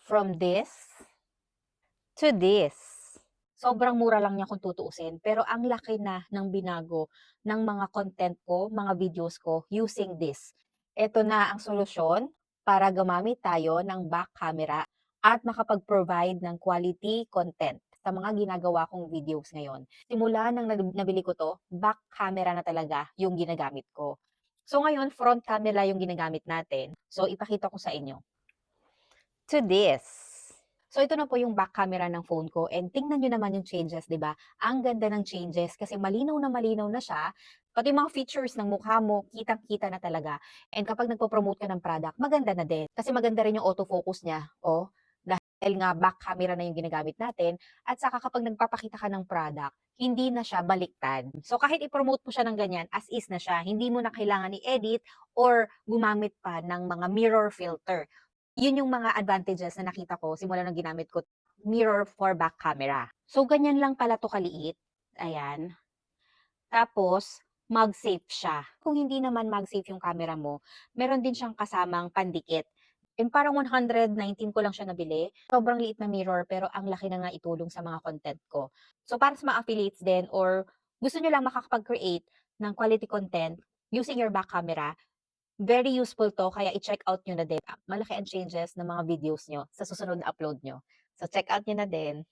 from this to this. Sobrang mura lang niya kung tutuusin, pero ang laki na ng binago ng mga content ko, mga videos ko using this. Ito na ang solusyon para gumamit tayo ng back camera at makapag-provide ng quality content sa mga ginagawa kong videos ngayon. Simula nang nabili ko 'to, back camera na talaga yung ginagamit ko. So ngayon, front camera yung ginagamit natin. So ipakita ko sa inyo. To this. So ito na po yung back camera ng phone ko and tingnan niyo naman yung changes, 'di ba? Ang ganda ng changes kasi malinaw na siya. Pati yung mga features ng mukha mo, kitang-kita na talaga. And kapag nagpo-promote ka ng product, maganda na din. Kasi maganda rin yung autofocus niya, oh, dahil nga back camera na yung ginagamit natin. At saka kapag nagpapakita ka ng product, hindi na siya baliktad. So kahit i-promote mo siya ng ganyan, as is na siya. Hindi mo na kailangan i-edit or gumamit pa ng mga mirror filter. Yun yung mga advantages na nakita ko simula nung ginamit ko mirror for back camera. So, ganyan lang pala 'to kaliit, ayan. Tapos MagSafe siya. Kung hindi naman MagSafe yung camera mo, meron din siyang kasamang pandikit. And parang 119 ko lang siya nabili. Sobrang liit na mirror pero ang laki na naitulong sa mga content ko. So, para sa mga affiliates din or gusto niyo lang makakapag-create ng quality content using your back camera, very useful 'to kaya i-check out niyo na din. Malaki ang changes ng mga videos niyo sa susunod na upload niyo. So check out niyo na din.